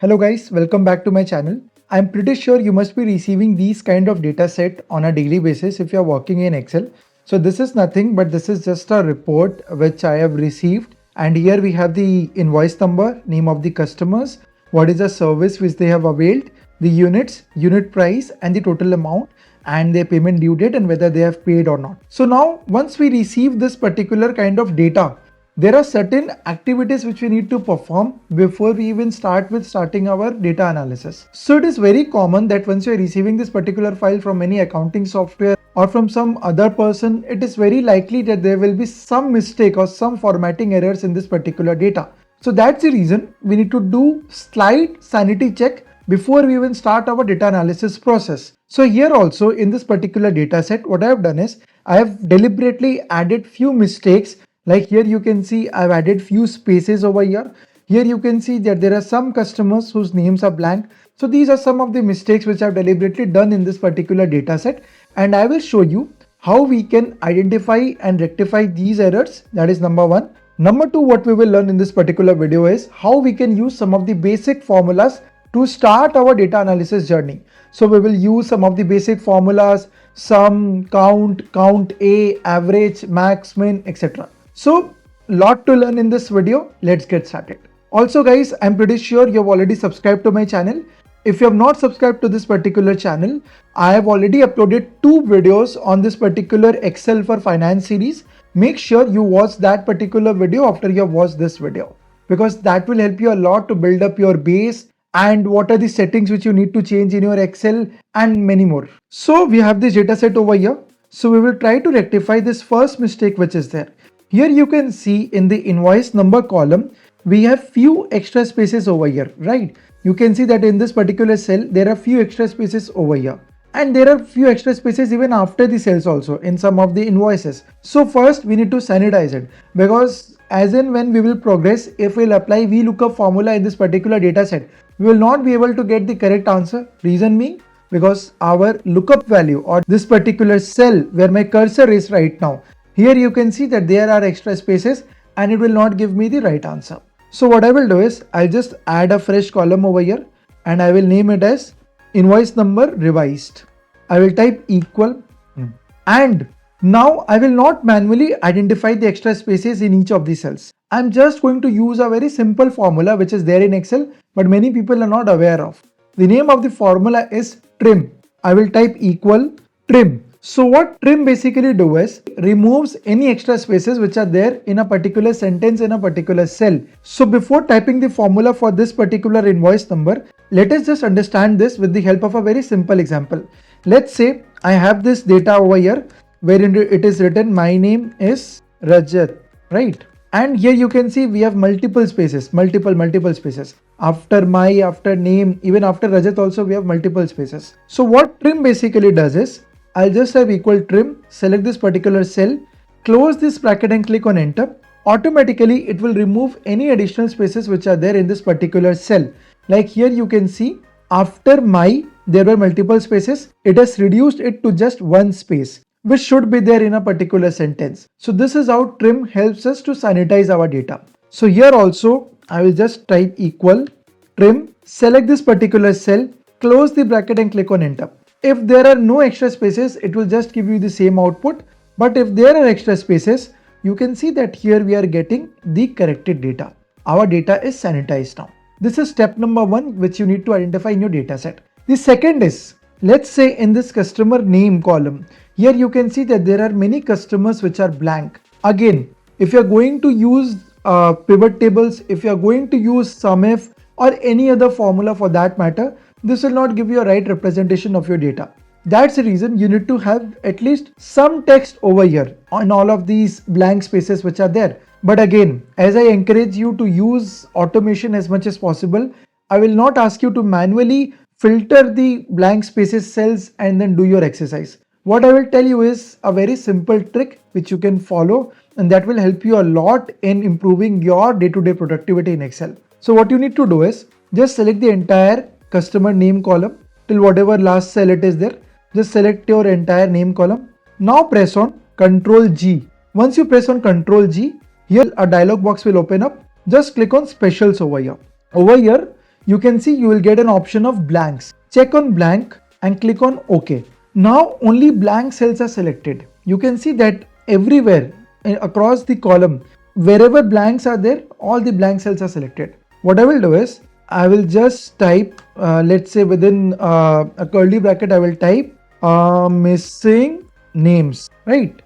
Hello guys, welcome back to my channel. I'm pretty sure you must be receiving these kind of data set on a daily basis if you're working in Excel. So this is nothing but this is just a report which I have received, and here we have the invoice number, name of the customers, what is the service which they have availed, the units, unit price and the total amount, and their payment due date and whether they have paid or not. So now once we receive this particular kind of data, there are certain activities which we need to perform before we even start with starting our data analysis. So it is very common that once you are receiving this particular file from any accounting software or from some other person, it is very likely that there will be some mistake or some formatting errors in this particular data. So that's the reason we need to do slight sanity check before we even start our data analysis process. So here also in this particular data set, what I have done is I have deliberately added few mistakes. Like here you can see I've added few spaces over here. Here you can see that there are some customers whose names are blank. So these are some of the mistakes which I've deliberately done in this particular data set, and I will show you how we can identify and rectify these errors. That is number one. Number two, what we will learn in this particular video is how we can use some of the basic formulas to start our data analysis journey. So we will use some of the basic formulas, sum, count A, average, max, min, etc. So lot to learn in this video. Let's get started. Also guys, I'm pretty sure you've already subscribed to my channel. If you have not subscribed to this particular channel, I have already uploaded 2 videos on this particular Excel for Finance series. Make sure you watch that particular video after you have watched this video, because that will help you a lot to build up your base and what are the settings which you need to change in your Excel and many more. So we have this data set over here. So we will try to rectify this first mistake which is there. Here you can see in the invoice number column, we have few extra spaces over here, right? You can see that in this particular cell, there are few extra spaces over here. And there are few extra spaces even after the cells also in some of the invoices. So first we need to sanitize it, because as in when we will progress, if we'll apply VLOOKUP formula in this particular data set, we will not be able to get the correct answer. Reason being, because our lookup value or this particular cell where my cursor is right now, here you can see that there are extra spaces and it will not give me the right answer. So what I will do is I'll just add a fresh column over here and I will name it as invoice number revised. I will type equal and now I will not manually identify the extra spaces in each of the cells. I'm just going to use a very simple formula which is there in Excel but many people are not aware of. The name of the formula is trim. I will type equal trim. So what trim basically do is removes any extra spaces which are there in a particular sentence in a particular cell. So before typing the formula for this particular invoice number, let us just understand this with the help of a very simple example. Let's say I have this data over here wherein it is written my name is Rajat, right? And here you can see we have multiple spaces, multiple spaces. After my, after name, even after Rajat also we have multiple spaces. So what trim basically does is I'll just have equal trim, select this particular cell, close this bracket and click on enter. Automatically it will remove any additional spaces which are there in this particular cell. Like here you can see after my there were multiple spaces, it has reduced it to just one space which should be there in a particular sentence. So this is how trim helps us to sanitize our data. So here also I will just type equal trim, select this particular cell, close the bracket and click on enter. If there are no extra spaces, it will just give you the same output. But if there are extra spaces, you can see that here we are getting the corrected data. Our data is sanitized now. This is step number 1 which you need to identify in your data set. The second is, let's say in this customer name column, here you can see that there are many customers which are blank. Again, if you are going to use pivot tables, if you are going to use SUMIF or any other formula for that matter, this will not give you a right representation of your data. That's the reason you need to have at least some text over here on all of these blank spaces which are there. But again, as I encourage you to use automation as much as possible, I will not ask you to manually filter the blank spaces cells and then do your exercise. What I will tell you is a very simple trick which you can follow, and that will help you a lot in improving your day-to-day productivity in Excel. So what you need to do is just select the entire customer name column till whatever last cell it is there. Just select your entire name column. Now press on Ctrl G. Once you press on Ctrl G, here a dialog box will open up. Just click on specials over here. Over here, you can see you will get an option of blanks. Check on blank and click on OK. Now only blank cells are selected. You can see that everywhere across the column, wherever blanks are there, all the blank cells are selected. What I will do is, I will just type, let's say within a curly bracket, I will type missing names, right?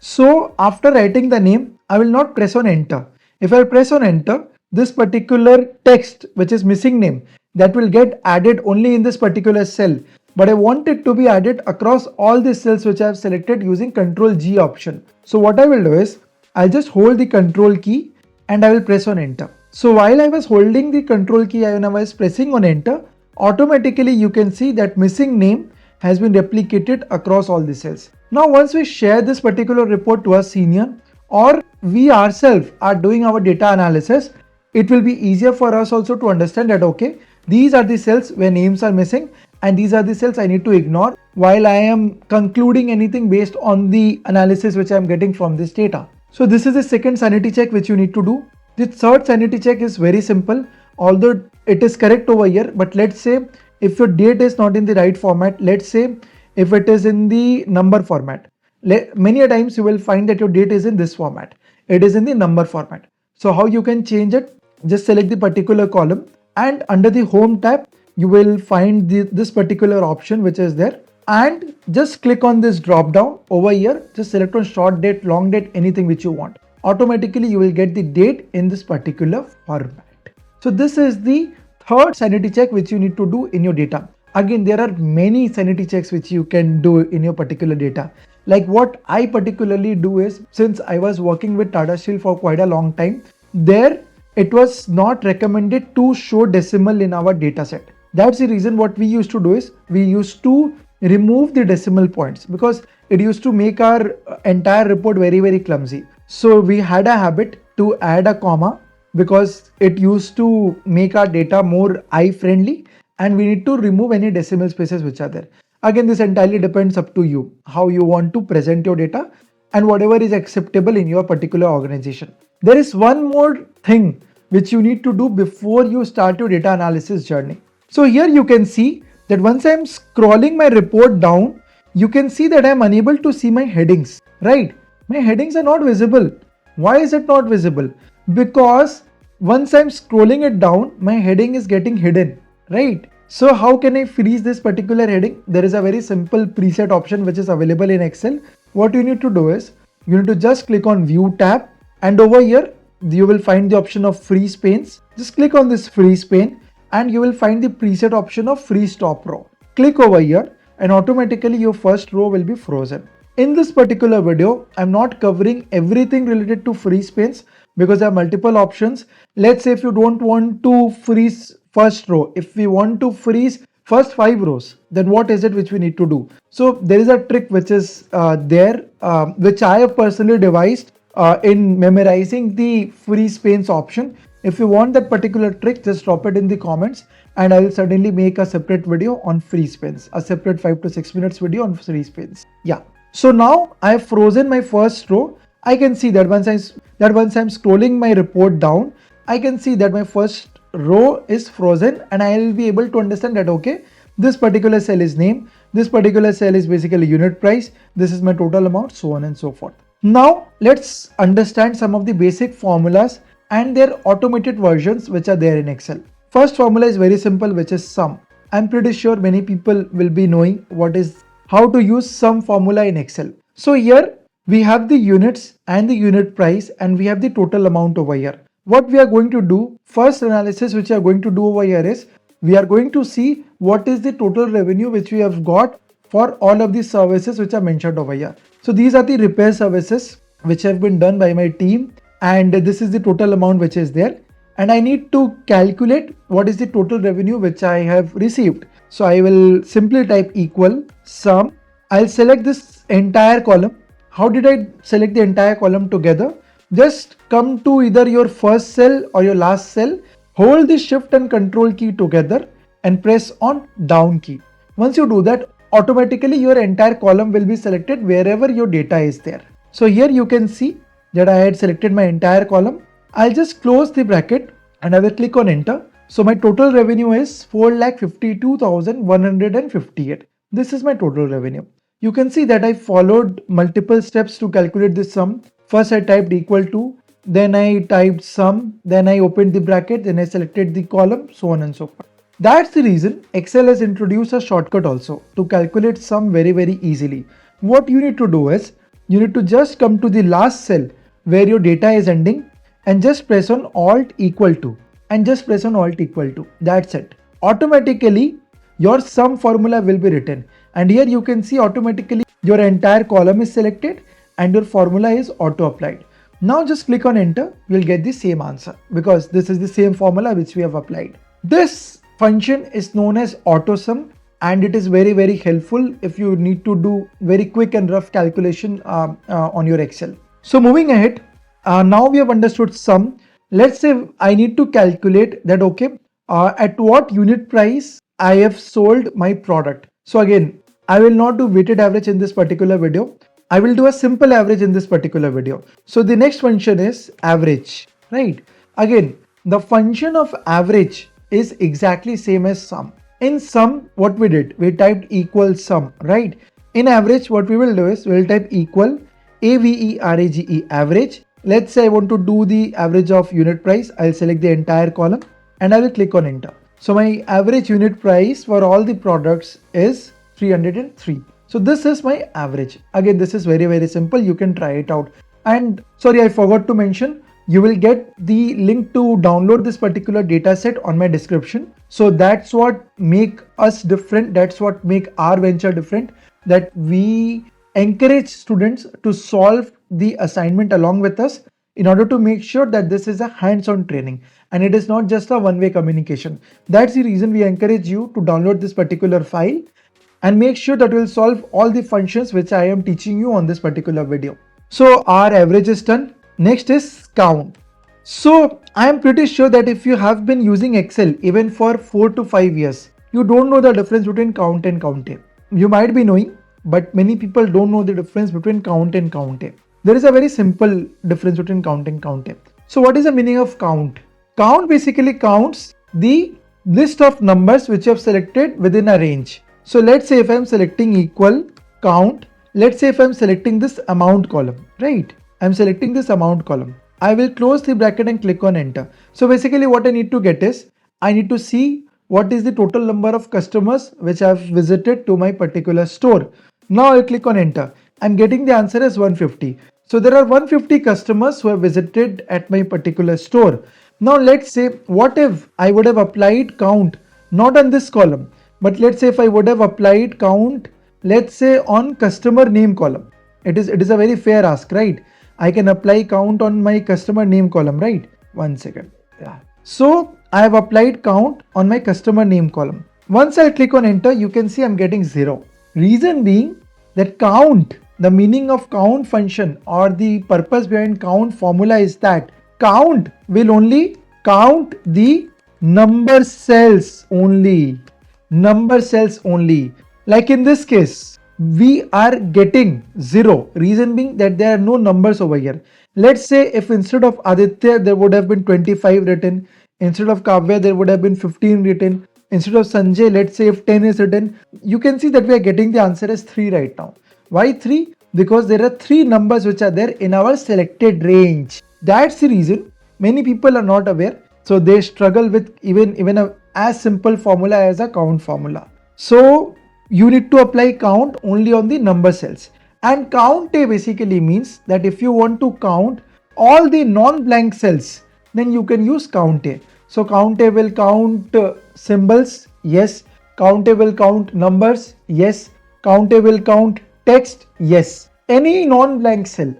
So after writing the name, I will not press on enter. If I press on enter, this particular text which is missing name, that will get added only in this particular cell. But I want it to be added across all the cells which I have selected using Control G option. So what I will do is, I'll just hold the control key and I will press on enter. So while I was holding the control key and I was pressing on enter, automatically you can see that missing name has been replicated across all the cells. Now once we share this particular report to our senior, or we ourselves are doing our data analysis, it will be easier for us also to understand that okay, these are the cells where names are missing and these are the cells I need to ignore while I am concluding anything based on the analysis which I am getting from this data. So this is the second sanity check which you need to do. The third sanity check is very simple, although it is correct over here, but let's say if your date is not in the right format, let's say if it is in the number format, many a times you will find that your date is in this format, it is in the number format. So how you can change it? Just select the particular column and under the home tab, you will find this particular option which is there, and just click on this drop down over here, just select on short date, long date, anything which you want. Automatically you will get the date in this particular format. So this is the third sanity check which you need to do in your data. Again, there are many sanity checks which you can do in your particular data. Like what I particularly do is, since I was working with Tata Steel for quite a long time, there it was not recommended to show decimal in our data set. That's the reason what we used to do is, we used to remove the decimal points because it used to make our entire report very clumsy. So we had a habit to add a comma because it used to make our data more eye friendly, and we need to remove any decimal spaces which are there. Again, this entirely depends up to you, how you want to present your data and whatever is acceptable in your particular organization. There is one more thing which you need to do before you start your data analysis journey. So here you can see that once I am scrolling my report down, you can see that I am unable to see my headings, right? My headings are not visible. Why is it not visible? Because once I'm scrolling it down, my heading is getting hidden, right? So how can I freeze this particular heading? There is a very simple preset option which is available in Excel. What you need to do is, you need to just click on View tab, and over here you will find the option of freeze panes. Just click on this freeze pane and you will find the preset option of freeze top row. Click over here and automatically your first row will be frozen. In this particular video, I'm not covering everything related to freeze panes because there are multiple options. Let's say if you don't want to freeze first row, if we want to freeze first 5 rows, then what is it which we need to do? So there is a trick which is which I have personally devised in memorizing the freeze panes option. If you want that particular trick, just drop it in the comments and I will certainly make a separate video on freeze panes, a separate 5 to 6 minutes video on freeze panes. Yeah. So now I have frozen my first row. I can see that once I'm scrolling my report down, I can see that my first row is frozen and I will be able to understand that okay, this particular cell is name, this particular cell is basically unit price, this is my total amount, so on and so forth. Now let's understand some of the basic formulas and their automated versions which are there in Excel. First formula is very simple, which is sum. I'm pretty sure many people will be knowing how to use sum formula in Excel. So here we have the units and the unit price and we have the total amount over here. What we are going to do, first analysis which we are going to do over here is, we are going to see what is the total revenue which we have got for all of these services which are mentioned over here. So these are the repair services which have been done by my team, and this is the total amount which is there, and I need to calculate what is the total revenue which I have received. So I will simply type equal sum. I'll select this entire column. How did I select the entire column together? Just come to either your first cell or your last cell, hold the shift and control key together and press on down key. Once you do that, automatically your entire column will be selected wherever your data is there. So here you can see that I had selected my entire column. I'll just close the bracket and I will click on enter. So my total revenue is 4,52,158. This is my total revenue. You can see that I followed multiple steps to calculate this sum. First I typed equal to, then I typed sum, then I opened the bracket, then I selected the column, so on and so forth. That's the reason Excel has introduced a shortcut also to calculate sum very easily. What you need to do is, you need to just come to the last cell where your data is ending and just press on Alt equal to, and just press on Alt equal to. That's it. Automatically your sum formula will be written, and here you can see automatically your entire column is selected and your formula is auto applied. Now just click on enter, you'll get the same answer because this is the same formula which we have applied. This function is known as auto sum, and it is very helpful if you need to do very quick and rough calculation on your Excel. So moving ahead, now we have understood sum. Let's say I need to calculate that, okay, at what unit price I have sold my product. So again, I will not do weighted average in this particular video. I will do a simple average in this particular video. So the next function is average, right? Again, the function of average is exactly same as sum. In sum, what we did, we typed equal sum, right? In average, what we will do is we'll type equal AVERAGE average. Let's say I want to do the average of unit price. I'll select the entire column and I will click on enter. So my average unit price for all the products is 303. So this is my average. Again, this is very simple. You can try it out. And sorry, I forgot to mention, you will get the link to download this particular data set on my description. So that's what make us different. That's what make our venture different, that we encourage students to solve the assignment along with us in order to make sure that this is a hands-on training and it is not just a one-way communication. That's the reason we encourage you to download this particular file and make sure that we'll solve all the functions which I am teaching you on this particular video. So our average is done. Next is count. So I am pretty sure that if you have been using Excel even for 4 to 5 years, you don't know the difference between count and COUNTA. You might be knowing, but many people don't know the difference between count and COUNTA. There is a very simple difference between count and COUNTA. So what is the meaning of count? Count basically counts the list of numbers which you have selected within a range. So let's say if I am selecting equal count, let's say if I am selecting this amount column, right? I am selecting this amount column. I will close the bracket and click on enter. So basically what I need to get is, I need to see what is the total number of customers which have visited to my particular store. Now I click on enter. I'm getting the answer as 150. So there are 150 customers who have visited at my particular store. Now let's say, what if I would have applied count not on this column, but let's say if I would have applied count, let's say on customer name column. It is a very fair ask, right? I can apply count on my customer name column, right? One second. Yeah. So I have applied count on my customer name column. Once I click on enter, you can see I'm getting 0. Reason being that count, the meaning of count function or the purpose behind count formula is that count will only count the number cells only. Number cells only. Like in this case, we are getting 0. Reason being that there are no numbers over here. Let's say if instead of Aditya there would have been 25 written, instead of Kavya there would have been 15 written, instead of Sanjay let's say if 10 is written, you can see that we are getting the answer as 3 right now. Why 3? Because there are 3 numbers which are there in our selected range. That's the reason many people are not aware. So they struggle with even a as simple formula as a count formula. So you need to apply count only on the number cells. And COUNTA basically means that if you want to count all the non-blank cells, then you can use COUNTA. So COUNTA will count symbols, yes. COUNTA will count numbers, yes. COUNTA will count text, yes. Any non-blank cell,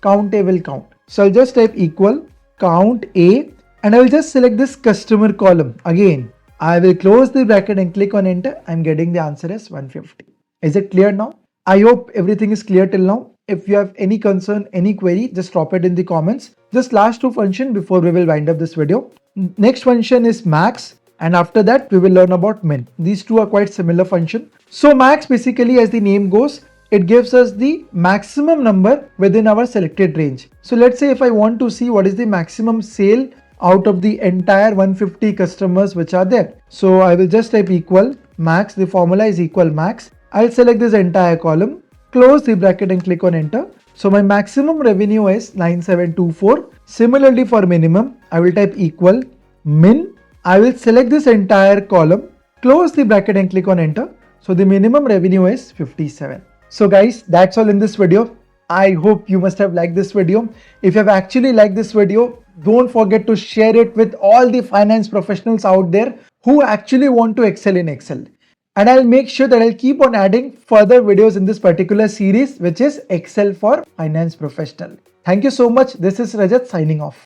COUNTA will count. So I'll just type equal count A and I will just select this customer column. Again, I will close the bracket and click on enter. I'm getting the answer as 150. Is it clear now? I hope everything is clear till now. If you have any concern, any query, just drop it in the comments. Just last 2 functions before we will wind up this video. Next function is max, and after that we will learn about min. These 2 are quite similar function. So max basically, as the name goes, it gives us the maximum number within our selected range. So let's say if I want to see what is the maximum sale out of the entire 150 customers which are there. So I will just type equal max. The formula is equal max. I'll select this entire column, close the bracket and click on enter. So my maximum revenue is 9724. Similarly for minimum, I will type equal min. I will select this entire column, close the bracket and click on enter. So the minimum revenue is 57. So guys, that's all in this video. I hope you must have liked this video. If you have actually liked this video, don't forget to share it with all the finance professionals out there who actually want to excel in Excel. And I'll make sure that I'll keep on adding further videos in this particular series, which is Excel for Finance Professional. Thank you so much. This is Rajat signing off.